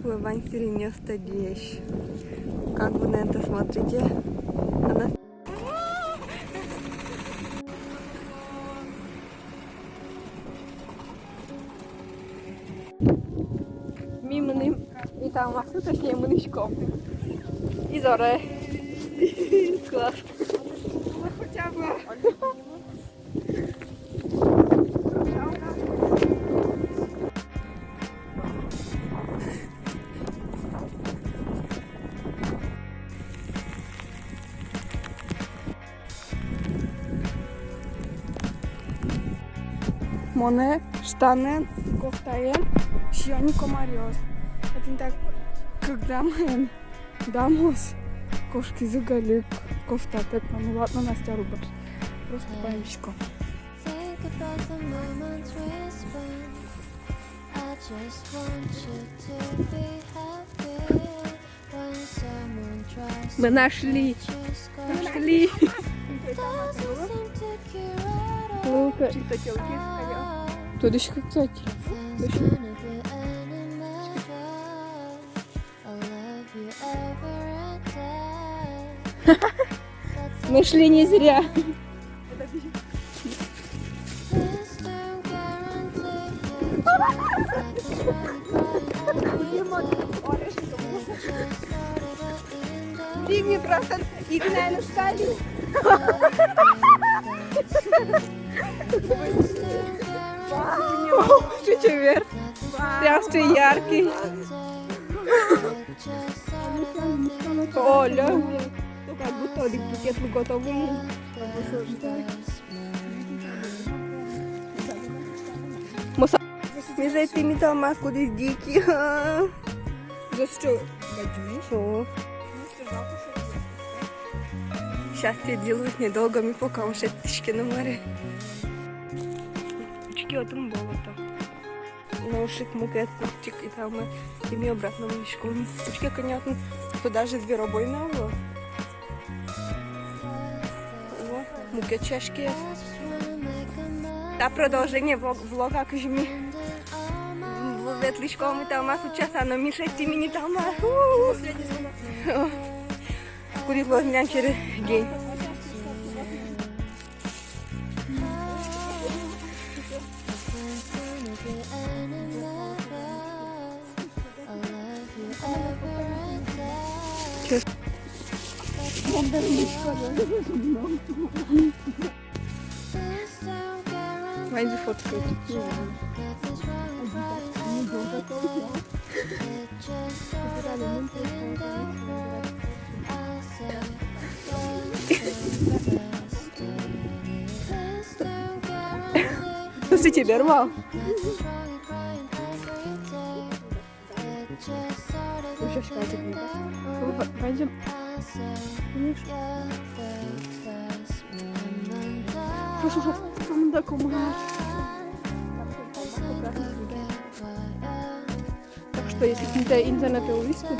в авансире место 10. Как вы на это смотрите? Она... Мимо и там масу, точнее мынычком. И зоре. Класс. Хотя бы. Моне, штаны, кофтаем, шьёни комариос. Это так, когда мы дамос, кошки загали кофта, так ну ладно, Настя рубаш. Просто поимщиком. Мы нашли. Ну-ка. Тут еще как кстати. Мы шли не зря. Игни просто игнай стали. Чуть вверх. Прямо яркий. Оля. Ну как будто букет мы готовы. Мы за этими там куда дикие. За что? Что? Сейчас я делаюсь недолго, мы пока уже птички на море. Птички от там болото. Наушик мукет птичек и там и мы обратно в мешку. Птички, конечно, туда же зверобойная была. Мукет чашки. Да, продолжение влога, как же мы в ветличком и там сейчас, но Миша с теми не там. Курит возьмем через день. Вань фоткает. Ты тебе рвал? Пойдем. Что? Там такому. Так что, если какие-то интернеты увидите,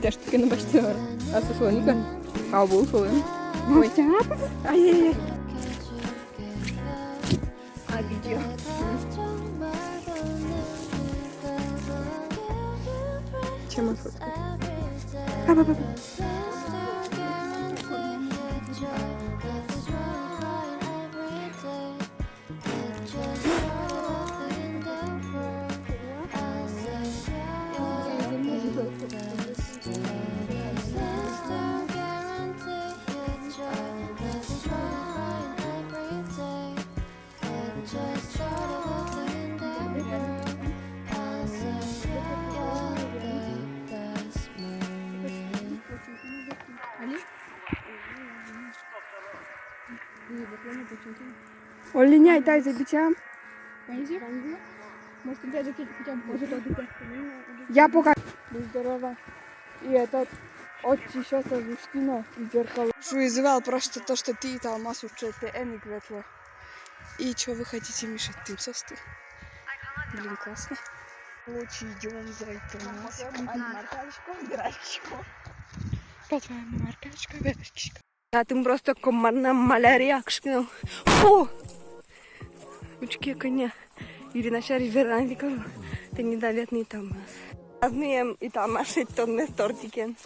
Gider dükkanı başlıyor. Asıl sonika. Kabul falan. Ой. Ай-яй-яй. А видео. Чем он фоткает? Олиняй, дай забичам. Может, тебя закинуть хотя бы может отдыхать. Я пока... Будь здорова. И этот отчи сейчас озвучтина из зеркала. Вызывал просто то, что ты и Алмаз учился Эник ветло. И что вы хотите мешать тем состы? Блин, классно. Лучше идем за это у нас. По-твоему, маркачка, веточка. А ты просто командная малярия. Фу! Ручки коня. Ирина Шарич Вероникова, ты недолетний Томас. Празднуем и Томас, и тонны с тортикен.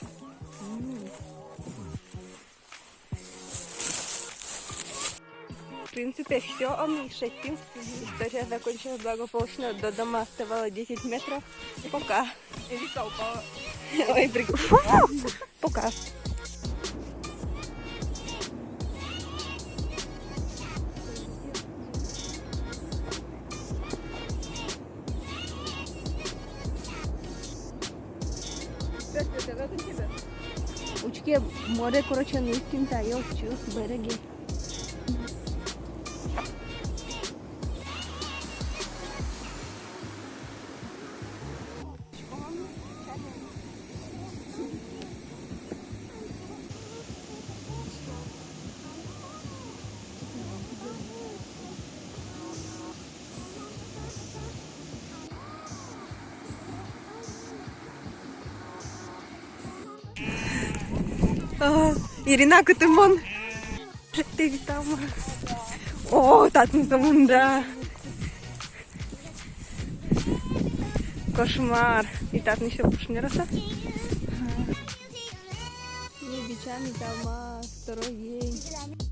В принципе, все о Мишете. История закончилась благополучно. До дома оставалось 10 метров. Пока. Erika упала. Ой, пока. Учки море, короче, не стимта, я учу с береги. Ирина Кутымон. Ты там. О, татнута мунда. Кошмар. И татны еще больше не роса. Не бичами дома, второй день.